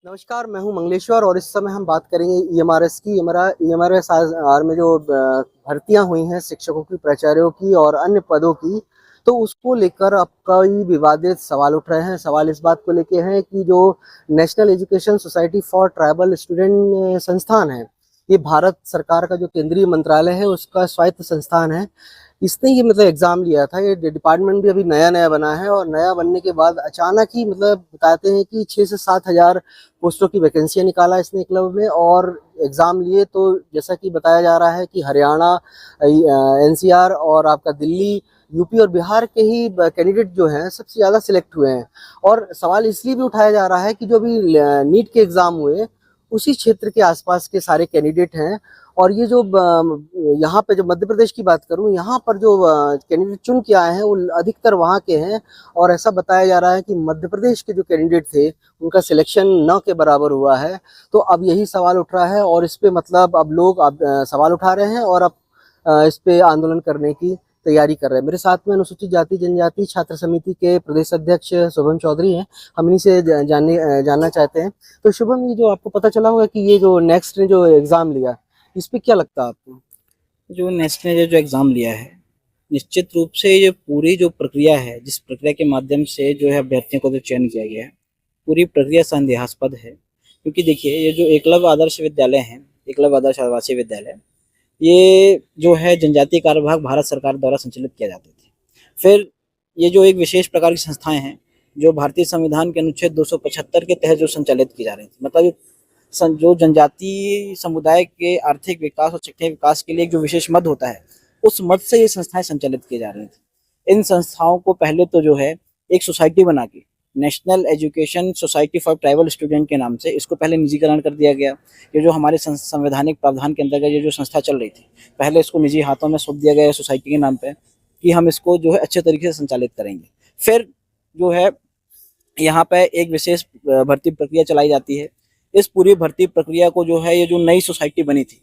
नमस्कार, मैं हूं मंगलेश्वर और इस समय हम बात करेंगे ईएमआरएस की। ईएमआरएस आर में जो भर्तियां हुई हैं शिक्षकों की, प्राचार्यों की और अन्य पदों की, तो उसको लेकर अब कई विवादित सवाल उठ रहे हैं। सवाल इस बात को लेके हैं कि जो national education society for tribal student संस्थान है, ये भारत सरकार का जो केंद्रीय मंत्रालय है उसका स्वायत्त संस्थान है। इसने ये एग्जाम लिया था। ये डिपार्टमेंट भी अभी नया नया बना है और नया बनने के बाद अचानक ही बताते हैं कि 6 से 7 हजार पोस्टों की वैकेंसियां निकाला इसने एकलव्य में और एग्जाम लिए। तो जैसा कि बताया जा रहा है कि हरियाणा, एनसीआर और आपका दिल्ली, यूपी और बिहार के ही कैंडिडेट जो हैं सबसे ज़्यादा सिलेक्ट हुए हैं। और सवाल इसलिए भी उठाया जा रहा है कि जो अभी नीट के एग्ज़ाम हुए उसी क्षेत्र के आसपास के सारे कैंडिडेट हैं। और ये जो यहाँ पे जो मध्य प्रदेश की बात करूँ, यहाँ पर जो कैंडिडेट चुन के आए हैं वो अधिकतर वहाँ के हैं। और ऐसा बताया जा रहा है कि मध्य प्रदेश के जो कैंडिडेट थे उनका सिलेक्शन न के बराबर हुआ है। तो अब यही सवाल उठ रहा है और इस पे अब लोग सवाल उठा रहे हैं और अब इस पे आंदोलन करने की तैयारी कर रहे हैं। मेरे साथ में अनुसूचित जाति जनजाति छात्र समिति के प्रदेश अध्यक्ष शुभम चौधरी हैं। हम इन्हीं से जानना चाहते हैं। तो शुभम, ये जो आपको पता चला होगा कि ये जो नेक्स्ट ने जो एग्जाम लिया, इस पे क्या लगता है आपको? जो नेक्स्ट ने जो एग्ज़ाम लिया है, निश्चित रूप से ये पूरी जो प्रक्रिया है, जिस प्रक्रिया के माध्यम से जो है अभ्यर्थियों को जो चयन किया गया है, पूरी प्रक्रिया संदेहास्पद है। क्योंकि देखिए, ये जो एकलव्य आदर्श विद्यालय हैं, एकलव्य आदर्श आवासीय विद्यालय, ये जो है जनजातीय कार्य विभाग भारत सरकार द्वारा संचालित किया जाते थे। फिर ये जो एक विशेष प्रकार की संस्थाएं हैं, जो भारतीय संविधान के अनुच्छेद 275 के तहत जो संचालित की जा रही थी, मतलब जो जनजातीय समुदाय के आर्थिक विकास और शैक्षणिक विकास के लिए एक जो विशेष मद होता है, उस मद से ये संस्थाएं संचालित की जा रही थी। इन संस्थाओं को पहले तो जो है एक सोसाइटी बना के, national education society for tribal student के नाम से इसको पहले निजीकरण कर दिया गया। ये जो हमारे संवैधानिक प्रावधान के अंतर्गत ये जो संस्था चल रही थी, पहले इसको निजी हाथों में सौंप दिया गया सोसाइटी के नाम पे कि हम इसको जो है अच्छे तरीके से संचालित करेंगे। फिर जो है यहाँ पे एक विशेष भर्ती प्रक्रिया चलाई जाती है। इस पूरी भर्ती प्रक्रिया को जो है, ये जो नई सोसाइटी बनी थी,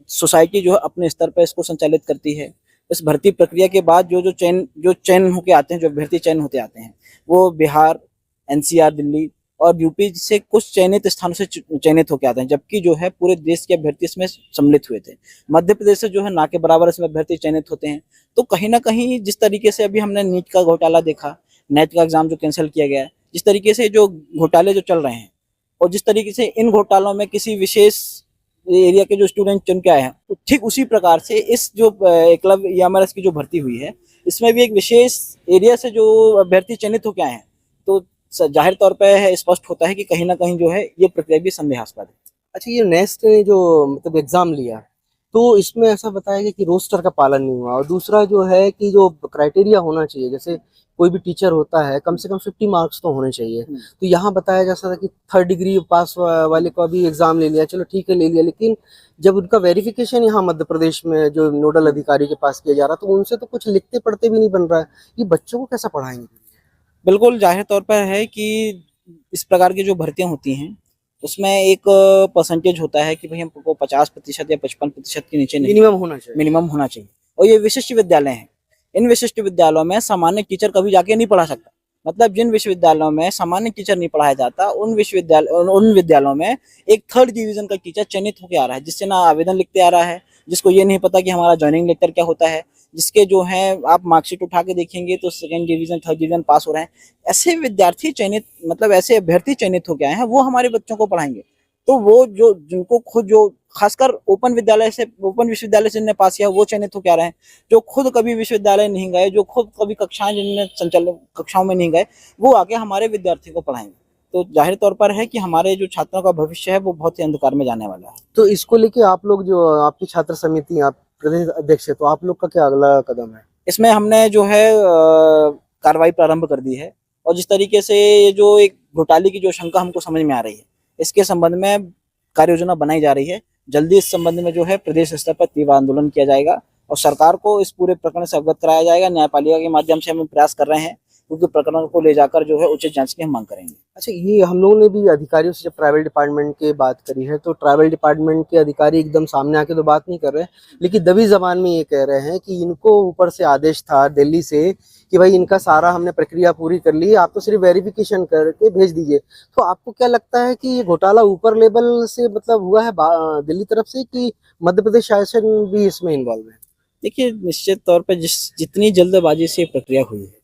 सोसाइटी जो है अपने स्तर पर इसको संचालित करती है। इस भर्ती प्रक्रिया के बाद जो चयन होके आते हैं, जो अभ्यर्थी चयन होते आते हैं, वो बिहार, एनसीआर, दिल्ली और यूपी से कुछ चयनित स्थानों से चयनित होकर आते हैं, जबकि जो है पूरे देश के अभ्यर्थी इसमें सम्मिलित हुए थे। मध्य प्रदेश से जो है ना के बराबर इसमें अभ्यर्थी चयनित होते हैं। तो कहीं ना कहीं जिस तरीके से अभी हमने नीट का घोटाला देखा, नेट का एग्जाम जो कैंसिल किया गया है, जिस तरीके से जो घोटाले जो चल रहे हैं और जिस तरीके से इन घोटालों में किसी विशेष एरिया के जो स्टूडेंट चुन के आए हैं, तो ठीक उसी प्रकार से इस जो एकलव्य ईएमआरएस की जो भर्ती हुई है, इसमें भी एक विशेष एरिया से जो अभ्यर्थी चयनित होकर आए हैं। तो जाहिर तौर पर स्पष्ट होता है कि कहीं ना कहीं जो है ये प्रक्रिया भी संदेहास्पद है। अच्छा, ये नेक्स्ट ने जो एग्जाम लिया, तो इसमें ऐसा बताया गया कि रोस्टर का पालन नहीं हुआ। और दूसरा जो है कि जो क्राइटेरिया होना चाहिए, जैसे कोई भी टीचर होता है कम से कम 50 मार्क्स तो होने चाहिए। तो यहाँ बताया जा सकता था कि 3rd डिग्री पास वाले को भी एग्जाम ले लिया, चलो ठीक है ले लिया, लेकिन जब उनका वेरिफिकेशन यहाँ मध्य प्रदेश में जो नोडल अधिकारी के पास किया जा रहा, तो उनसे तो कुछ लिखते पढ़ते भी नहीं बन रहा है। ये बच्चों को कैसा पढ़ाएंगे? बिल्कुल जाहिर तौर पर है कि इस प्रकार की जो भर्तियां होती हैं, उसमें एक परसेंटेज होता है कि भाई हमको 50% या 55% के नीचे नहीं, मिनिमम होना चाहिए। और ये विशिष्ट विद्यालय हैं। इन विशिष्ट विद्यालयों में सामान्य टीचर कभी जाके नहीं पढ़ा सकता। मतलब जिन विश्वविद्यालयों में सामान्य टीचर नहीं पढ़ाया जाता, उन विद्यालयों में एक 3rd डिवीजन का टीचर चयनित होकर आ रहा है, जिससे ना आवेदन लिखते आ रहा है, जिसको ये नहीं पता कि हमारा ज्वाइनिंग लेटर क्या होता है, जिसके जो है आप मार्कशीट उठा के देखेंगे तो 2nd division 3rd division pass हो रहे हैं। ऐसे विद्यार्थी चयनित, मतलब ऐसे अभ्यर्थी चयनित होकर आए हैं, वो हमारे बच्चों को पढ़ाएंगे। तो वो जो जिनको खुद जो खासकर ओपन विश्वविद्यालय से पास किया, वो चयनित होकर आ रहे हैं। जो खुद कभी विश्वविद्यालय नहीं गए, जो खुद कभी कक्षाओं में नहीं गए, वो आके हमारे विद्यार्थी को पढ़ाएंगे। तो जाहिर तौर पर है कि हमारे जो छात्रों का भविष्य है वो बहुत ही अंधकार में जाने वाला है। तो इसको लेके आप लोग, जो आपकी छात्र समिति, आप प्रदेश अध्यक्ष है, तो आप लोग का क्या अगला कदम है? इसमें हमने जो है कार्रवाई प्रारंभ कर दी है। और जिस तरीके से ये जो एक घोटाले की जो शंका हमको समझ में आ रही है, इसके संबंध में कार्य योजना बनाई जा रही है। जल्दी इस संबंध में जो है प्रदेश स्तर पर तीव्र आंदोलन किया जाएगा और सरकार को इस पूरे प्रकरण से अवगत कराया जाएगा। न्यायपालिका के माध्यम से हम प्रयास कर रहे हैं, क्योंकि प्रकरण को ले जाकर जो है उचित जांच की हम मांग करेंगे। अच्छा, ये हम लोगों ने भी अधिकारियों से जब ट्राइबल डिपार्टमेंट की बात करी है, तो ट्राइबल डिपार्टमेंट के अधिकारी एकदम सामने आके तो बात नहीं कर रहे, लेकिन दबी जबान में ये कह रहे हैं कि इनको ऊपर से आदेश था दिल्ली से कि भाई इनका सारा हमने प्रक्रिया पूरी कर ली है, आप तो सिर्फ वेरिफिकेशन करके भेज दीजिए। तो आपको क्या लगता है कि ये घोटाला ऊपर लेवल से मतलब हुआ है दिल्ली तरफ से, कि मध्य प्रदेश शासन भी इसमें इन्वॉल्व है? देखिए, निश्चित तौर पे जितनी जल्दबाजी से ये प्रक्रिया हुई है,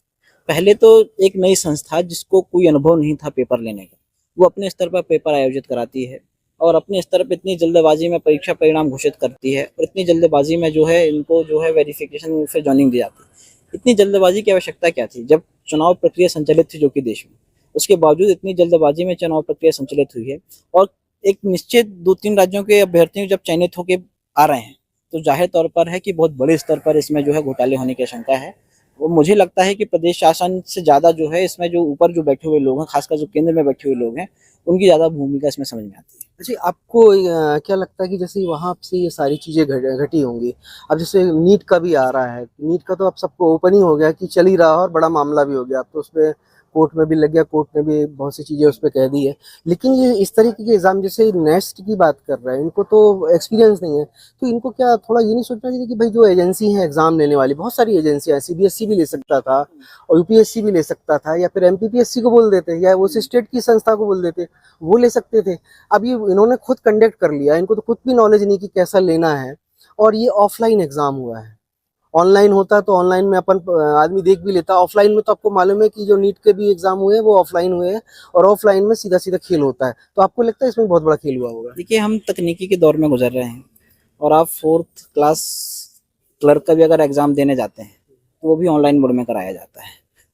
पहले तो एक नई संस्था जिसको कोई अनुभव नहीं था पेपर लेने का, वो अपने स्तर पर पेपर आयोजित कराती है और अपने स्तर पर इतनी जल्दबाजी में परीक्षा परिणाम घोषित करती है और इतनी जल्दबाजी में जो है इनको जो है वेरिफिकेशन फिर जॉइनिंग दी जाती है। इतनी जल्दबाजी की आवश्यकता क्या थी जब चुनाव प्रक्रिया संचालित थी जो कि देश में, उसके बावजूद इतनी जल्दबाजी में चुनाव प्रक्रिया संचालित हुई है। और एक निश्चित 2-3 राज्यों के अभ्यर्थी जब चयनित होकर आ रहे हैं, तो जाहिर तौर पर है कि बहुत बड़े स्तर पर इसमें जो है घोटाले होने की आशंका है। वो मुझे लगता है कि प्रदेश शासन से ज़्यादा जो है इसमें जो ऊपर जो बैठे हुए लोग हैं, खासकर जो केंद्र में बैठे हुए लोग हैं, उनकी ज़्यादा भूमिका इसमें समझ में आती है। अच्छा, आपको क्या लगता है कि जैसे वहां से ये सारी चीजें घटी होंगी, अब जैसे नीट का भी आ रहा है, नीट का तो अब सबको ओपन ही हो गया कि चल ही रहा और बड़ा मामला भी हो गया, अब तो उसपे कोर्ट में भी लग गया, कोर्ट ने भी बहुत सी चीजें उस पर कह दी है। लेकिन ये इस तरीके के एग्जाम जैसे नेक्स्ट की बात कर रहे हैं, इनको तो एक्सपीरियंस नहीं है, तो इनको क्या थोड़ा ये नहीं सोचना चाहिए कि भाई जो एजेंसी है एग्जाम लेने वाली, बहुत सारी एजेंसियां, सीबीएसई भी ले सकता था और यूपीएससी भी ले सकता था, या फिर एमपीपीएससी को बोल देते, या उस स्टेट की संस्था को बोल देते, वो ले सकते थे। अब ये इन्होंने खुद कंडक्ट कर लिया, इनको तो खुद भी नॉलेज नहीं कि कैसा लेना है, और ये ऑफलाइन एग्जाम हुआ है। ऑनलाइन होता तो ऑनलाइन में अपन आदमी देख भी लेता, ऑफलाइन में तो आपको मालूम है कि जो नीट के भी एग्जाम हुए हैं वो ऑफलाइन हुए हैं, और ऑफलाइन में सीधा सीधा खेल होता है। तो आपको लगता है इसमें बहुत बड़ा खेल हुआ होगा? देखिए, हम तकनीकी के दौर में गुजर रहे हैं और आप 4th क्लास क्लर्क का भी अगर एग्ज़ाम देने जाते हैं, तो वो भी ऑनलाइन मोड में कराया जाता है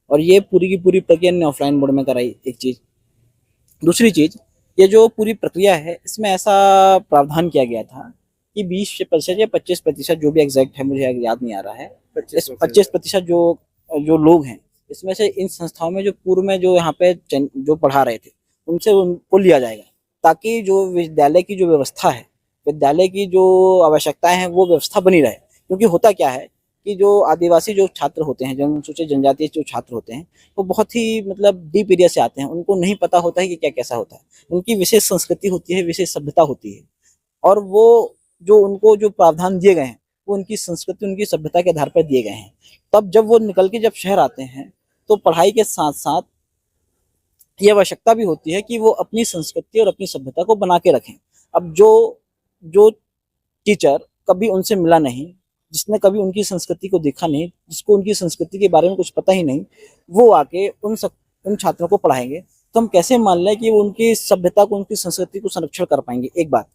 और ये पूरी की पूरी प्रक्रिया ने ऑफलाइन मोड में कराई, एक चीज़। दूसरी चीज़, ये जो पूरी प्रक्रिया है, इसमें ऐसा प्रावधान किया गया था कि 20% या 25%, जो भी एग्जैक्ट है मुझे याद नहीं आ रहा है, 25% जो जो लोग हैं, इसमें से इन संस्थाओं में जो पूर्व में जो यहाँ पे जो पढ़ा रहे थे, उनसे उनको लिया जाएगा, ताकि जो विद्यालय की जो व्यवस्था है, विद्यालय की जो आवश्यकताएं हैं, वो व्यवस्था बनी रहे। क्योंकि होता क्या है कि जो आदिवासी जो छात्र होते हैं, जो अनुसूचित जनजाति जो छात्र होते हैं, वो बहुत ही मतलब डीप एरिया से आते हैं, उनको नहीं पता होता है कि क्या कैसा होता है। उनकी विशेष संस्कृति होती है, विशेष सभ्यता होती है, और वो जो उनको जो प्रावधान दिए गए हैं, वो उनकी संस्कृति, उनकी सभ्यता के आधार पर दिए गए हैं। तब जब वो निकल के जब शहर आते हैं, तो पढ़ाई के साथ साथ ये आवश्यकता भी होती है कि वो अपनी संस्कृति और अपनी सभ्यता को बना के रखें। अब जो जो टीचर कभी उनसे मिला नहीं, जिसने कभी उनकी संस्कृति को देखा नहीं, जिसको उनकी संस्कृति के बारे में कुछ पता ही नहीं, वो आके उन छात्रों को पढ़ाएंगे, तो हम कैसे मान लें कि वो उनकी सभ्यता को, उनकी संस्कृति को संरक्षण कर पाएंगे? एक बात,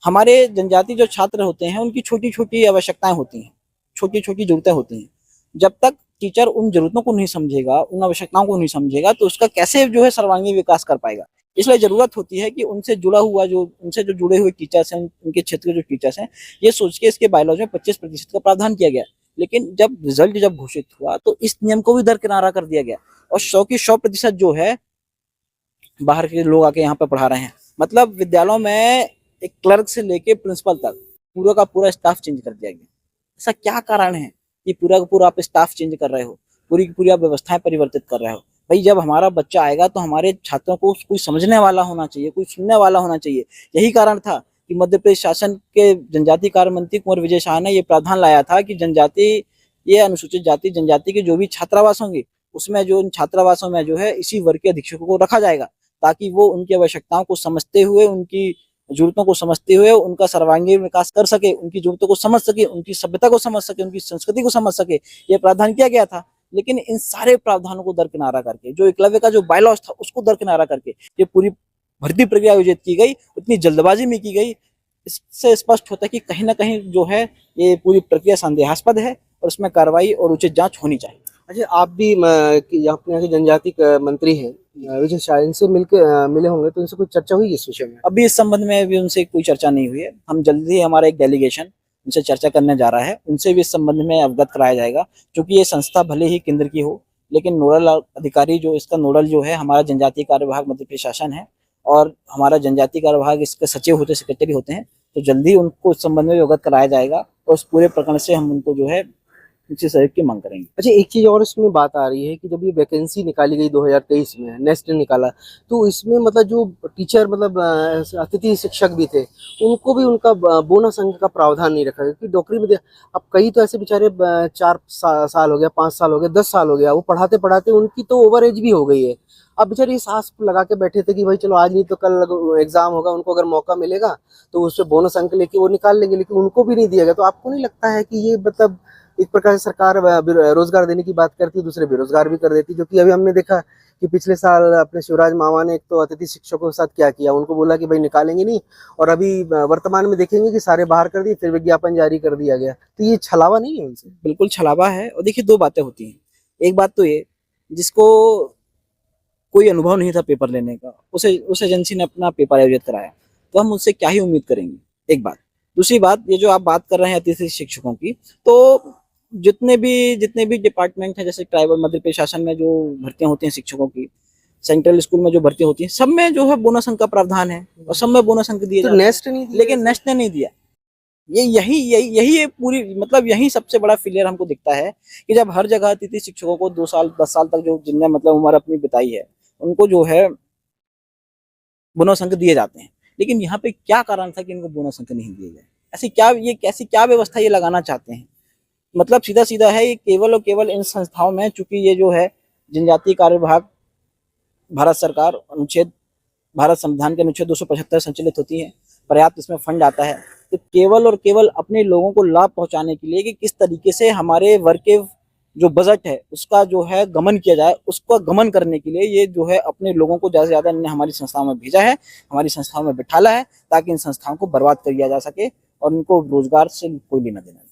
हमारे जनजाति जो छात्र होते हैं, उनकी छोटी छोटी आवश्यकताएं होती हैं, छोटी छोटी जरूरतें होती हैं। जब तक टीचर उन जरूरतों को नहीं समझेगा, उन आवश्यकताओं को नहीं समझेगा, तो उसका कैसे जो है सर्वांगीण विकास कर पाएगा? इसलिए जरूरत होती है कि उनसे जुड़ा हुआ जो उनसे जो जुड़े हुए टीचर्स हैं, उनके क्षेत्र के जो टीचर्स हैं, ये सोच के इसके बायलॉज में 25% का प्रावधान किया गया। लेकिन जब रिजल्ट जब घोषित हुआ, तो इस नियम को भी दरकिनारा कर दिया गया और 100% जो है बाहर के लोग आके यहाँ पे पढ़ा रहे हैं। मतलब विद्यालयों में एक क्लर्क से लेके प्रिंसिपल तक पूरा का पूरा स्टाफ चेंज कर दिया गया। ऐसा क्या कारण है कि पूरा का पूरा आप स्टाफ चेंज कर रहे हो, पूरी की पूरी आप व्यवस्थाएं परिवर्तित कर रहे हो? भाई, जब हमारा बच्चा आएगा तो हमारे छात्रों को कोई समझने वाला होना चाहिए, कोई सुनने वाला होना चाहिए। यही कारण था कि मध्य प्रदेश शासन के जनजाति कार्य मंत्री कुंवर विजय शाह ने ये प्रावधान लाया था कि ये अनुसूचित जाति जनजाति के जो भी छात्रावास होंगे, उसमें जो इन छात्रावासों में जो है इसी वर्ग के अधीक्षकों को रखा जाएगा, ताकि वो उनकी आवश्यकताओं को समझते हुए, उनकी जरूरतों को समझते हुए उनका सर्वांगीण विकास कर सके, उनकी जरूरतों को समझ सके, उनकी सभ्यता को समझ सके, उनकी संस्कृति को समझ सके। ये प्रावधान किया गया था। लेकिन इन सारे प्रावधानों को दरकिनारा करके, जो एकलव्य का जो बायलॉज था उसको दरकिनारा करके ये पूरी भर्ती प्रक्रिया आयोजित की गई, उतनी जल्दबाजी में की गई। इससे स्पष्ट होता है कि कहीं ना कहीं जो है ये पूरी प्रक्रिया संदेहास्पद है और उसमें कार्रवाई और उचित जांच होनी चाहिए। अच्छा, आप भी अपने यहाँ के जनजाति मंत्री हैं विजय शाह, इनसे मिले होंगे, तो इनसे कुछ चर्चा हुई इस विषय में? अभी इस संबंध में भी उनसे कोई चर्चा नहीं हुई है। हम जल्दी हमारा एक डेलीगेशन उनसे चर्चा करने जा रहा है, उनसे भी इस संबंध में अवगत कराया जाएगा। क्योंकि ये संस्था भले ही केंद्र की हो, लेकिन नोडल अधिकारी जो इसका नोडल जो है हमारा जनजातीय कार्य विभाग मध्य प्रदेश शासन है, और हमारा जनजातीय कार्य विभाग इसके सचिव होते, सेक्रेटरी होते हैं। तो जल्दी उनको इस संबंध में अवगत कराया जाएगा और उस पूरे प्रकरण से हम उनको जो है उसी सहयोग की मांग करेंगे। अच्छा, एक चीज और इसमें बात आ रही है कि जब ये वैकेंसी निकाली गई 2023 में, नेस्ट ने निकाला, तो इसमें मतलब जो टीचर मतलब अतिथि शिक्षक भी थे, उनको भी उनका बोनस अंक का प्रावधान नहीं रखा, क्योंकि नौकरी में अब कई तो ऐसे बेचारे 4 साल हो गया, 5 साल हो गया, 10 साल हो गया, वो पढ़ाते पढ़ाते उनकी तो ओवर एज भी हो गई है। अब बेचारे इस आस लगा के बैठे थे कि भाई चलो आज नहीं तो कल एग्जाम होगा, उनको अगर मौका मिलेगा तो उससे बोनस अंक लेके वो निकाल लेंगे, लेकिन उनको भी नहीं दिया गया। तो आपको नहीं लगता है कि ये मतलब एक प्रकार से सरकार रोजगार देने की बात करती है, दूसरे बेरोजगार भी कर देती है? जो कि अभी हमने देखा कि पिछले साल अपने शिवराज मामा ने एक तो अतिथि शिक्षकों के साथ क्या किया, उनको बोला कि भाई निकालेंगे नहीं, और अभी वर्तमान में देखेंगे कि सारे बाहर कर दिए, फिर विज्ञापन जारी कर दिया गया। तो ये छलावा नहीं है उनसे? बिल्कुल छलावा है। और देखिए, दो बातें होती हैं। एक बात तो ये, जिसको कोई अनुभव नहीं था पेपर लेने का, उसे उस एजेंसी ने अपना पेपर आयोजित कराया, तो हम उससे क्या ही उम्मीद करेंगे, एक बात। दूसरी बात, ये जो आप बात कर रहे हैं अतिथि शिक्षकों की, तो जितने भी डिपार्टमेंट हैं, जैसे ट्राइबल मध्य प्रशासन में जो भर्तियां होती हैं शिक्षकों की, सेंट्रल स्कूल में जो भर्ती होती है, सब में जो है बोनस अंक का प्रावधान है और सब में बोनस अंक दिए तो जाते हैं, नेस्ट नहीं दिया, लेकिन नेस्ट ने नहीं दिया। यही पूरी मतलब यही सबसे बड़ा फेलियर हमको दिखता है कि जब हर जगह अतिथि शिक्षकों को 2 साल 10 साल तक जो जिनने मतलब उम्र अपनी बिताई है, उनको जो है बोनस अंक दिए जाते हैं, लेकिन यहाँ पे क्या कारण था कि इनको बोनस अंक नहीं दिए गए? ऐसी क्या व्यवस्था ये लगाना चाहते हैं? मतलब सीधा सीधा है, ये केवल और केवल इन संस्थाओं में, चूंकि ये जो है जनजातीय कार्य विभाग, भारत सरकार भारत संविधान के अनुच्छेद 275 संचालित होती है, पर्याप्त इसमें फंड आता है, तो केवल और केवल अपने लोगों को लाभ पहुंचाने के लिए कि किस तरीके से हमारे वर्ग के जो बजट है उसका जो है गमन किया जाए, उसका गमन करने के लिए ये जो है अपने लोगों को ज़्यादा से ज़्यादा इन्होंने हमारी संस्थाओं में भेजा है, हमारी संस्थाओं में बिठाला है, ताकि इन संस्थाओं को बर्बाद कर दिया जा सके और इनको रोजगार से कोई लेना देना नहीं।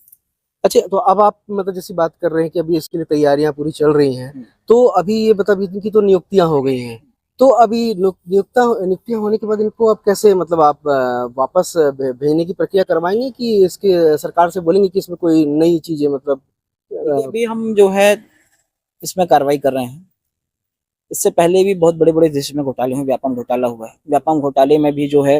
अच्छा, तो अब आप मतलब जैसी बात कर रहे हैं कि अभी इसके लिए तैयारियां पूरी चल रही हैं, तो अभी ये मतलब इनकी तो नियुक्तियां हो गई हैं, तो अभी नियुक्तियां होने के बाद इनको अब कैसे मतलब आप वापस भेजने की प्रक्रिया करवाएंगे, कि इसके सरकार से बोलेंगे कि इसमें कोई नई चीजें मतलब अभी हम जो है इसमें कार्रवाई कर रहे हैं। इससे पहले भी बहुत बड़े बड़े देश में घोटाले हुए, व्यापम घोटाला हुआ है। व्यापम घोटाले में भी जो है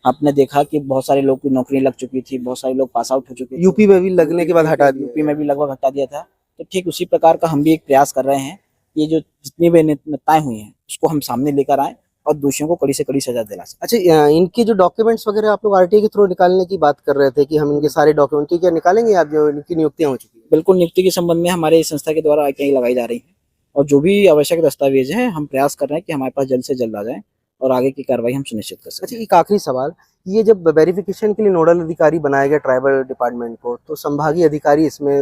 आपने देखा कि बहुत सारे लोग की नौकरी लग चुकी थी, बहुत सारे लोग पास आउट हो चुके थे। यूपी में भी लगने के बाद हटा दिया? यूपी में भी लगभग हटा दिया था। तो ठीक उसी प्रकार का हम भी एक प्रयास कर रहे हैं, ये जो जितनी भी अनियमितताएं हुई हैं उसको हम सामने लेकर आए और दोषियों को कड़ी से कड़ी सजा दिला सकें। अच्छा, इनके जो डॉक्यूमेंट्स वगैरह आप लोग आरटीआई के थ्रू निकालने की बात कर रहे थे कि हम इनके सारे डॉक्यूमेंट क्या निकालेंगे, आप जो इनकी नियुक्तियां हो चुकी है? बिल्कुल, नियुक्ति के संबंध में हमारे इस संस्था के द्वारा आरटीआई लगाई जा रही है और जो भी आवश्यक दस्तावेज हैं हम प्रयास कर रहे हैं कि हमारे पास जल्द से जल्द आ जाए और आगे की कार्रवाई हम सुनिश्चित कर सकें। अच्छा, एक आखिरी सवाल, ये जब वेरिफिकेशन के लिए नोडल अधिकारी बनाया गया ट्राइबल डिपार्टमेंट को, तो संभागीय अधिकारी इसमें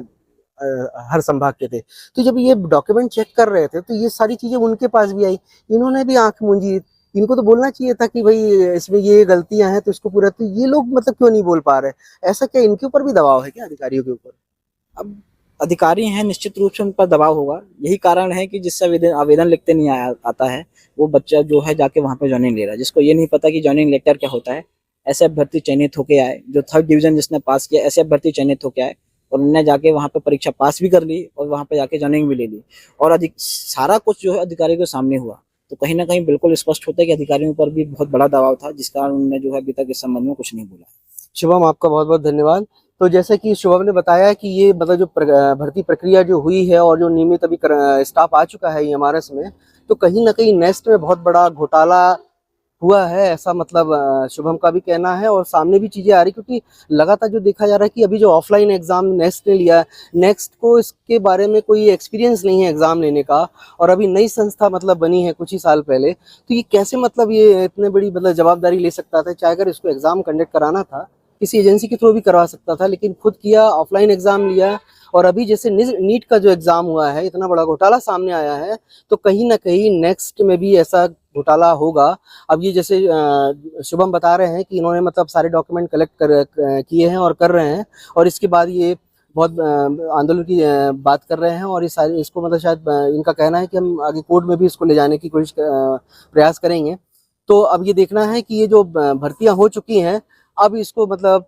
हर संभाग के थे, तो जब ये डॉक्यूमेंट चेक कर रहे थे तो ये सारी चीजें उनके पास भी आई, इन्होंने भी आंख मूंजी। इनको तो बोलना चाहिए था कि भाई इसमें ये गलतियां हैं तो इसको पूरा, तो ये लोग मतलब क्यों नहीं बोल पा रहे? ऐसा क्या इनके ऊपर भी दबाव है क्या, अधिकारियों के ऊपर? अब अधिकारी हैं, निश्चित रूप से उन पर दबाव होगा। यही कारण है कि जिससे आवेदन लिखते नहीं आता है, वो बच्चा जो है जाके वहाँ पे ज्वाइनिंग ले रहा है, जिसको ये नहीं पता कि ज्वाइनिंग लेटर क्या होता है। ऐसे अभ्यर्थी चयनित होके आए, जो 3rd डिवीजन जिसने पास किया, ऐसे अभ्यर्थी चयनित होके आए और उन्होंने जाके वहाँ पे परीक्षा पास भी कर ली और वहाँ पे जाके ज्वाइनिंग भी ले ली, और सारा कुछ जो है अधिकारियों के सामने हुआ। तो कहीं ना कहीं बिल्कुल स्पष्ट होता है कि अधिकारियों पर भी बहुत बड़ा दबाव था, जिस कारण उन्होंने जो है अभी तक इस संबंध में कुछ नहीं बोला। शुभम, आपका बहुत बहुत धन्यवाद। तो जैसे कि शुभम ने बताया कि ये मतलब जो भर्ती प्रक्रिया जो हुई है और जो नियमित अभी स्टाफ आ चुका है ईएमआरएस में, तो कहीं ना कहीं नेस्ट में बहुत बड़ा घोटाला हुआ है, ऐसा मतलब शुभम का भी कहना है, और सामने भी चीजें आ रही, क्योंकि लगातार जो देखा जा रहा है कि अभी जो ऑफलाइन एग्जाम नेक्स्ट ने लिया है, नेक्स्ट को इसके बारे में कोई एक्सपीरियंस नहीं है एग्जाम लेने का, और अभी नई संस्था मतलब बनी है कुछ ही साल पहले, तो ये कैसे मतलब ये इतने बड़ी मतलब जवाबदारी ले सकता था? चाहे अगर इसको एग्जाम कंडक्ट कराना था किसी एजेंसी के थ्रू भी करवा सकता था, लेकिन खुद किया, ऑफलाइन एग्जाम लिया। और अभी जैसे नीट का जो एग्जाम हुआ है, इतना बड़ा घोटाला सामने आया है, तो कहीं ना कहीं नेक्स्ट में भी ऐसा घोटाला होगा। अब ये जैसे शुभम बता रहे हैं कि इन्होंने मतलब सारे डॉक्यूमेंट कलेक्ट किए हैं और कर रहे हैं, और इसके बाद ये बहुत आंदोलन की बात कर रहे हैं, और इसको मतलब शायद इनका कहना है कि हम आगे कोर्ट में भी इसको ले जाने की कोशिश प्रयास करेंगे। तो अब ये देखना है कि ये जो भर्तियां हो चुकी हैं, अब इसको मतलब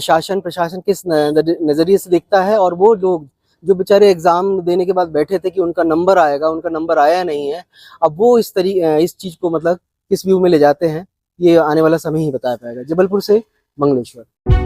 शासन प्रशासन किस नजरिए से देखता है, और वो लोग जो बेचारे एग्जाम देने के बाद बैठे थे कि उनका नंबर आएगा, उनका नंबर आया नहीं है, अब वो इस चीज को मतलब किस व्यू में ले जाते हैं, ये आने वाला समय ही बता पाएगा। जबलपुर से मंगलेश्वर।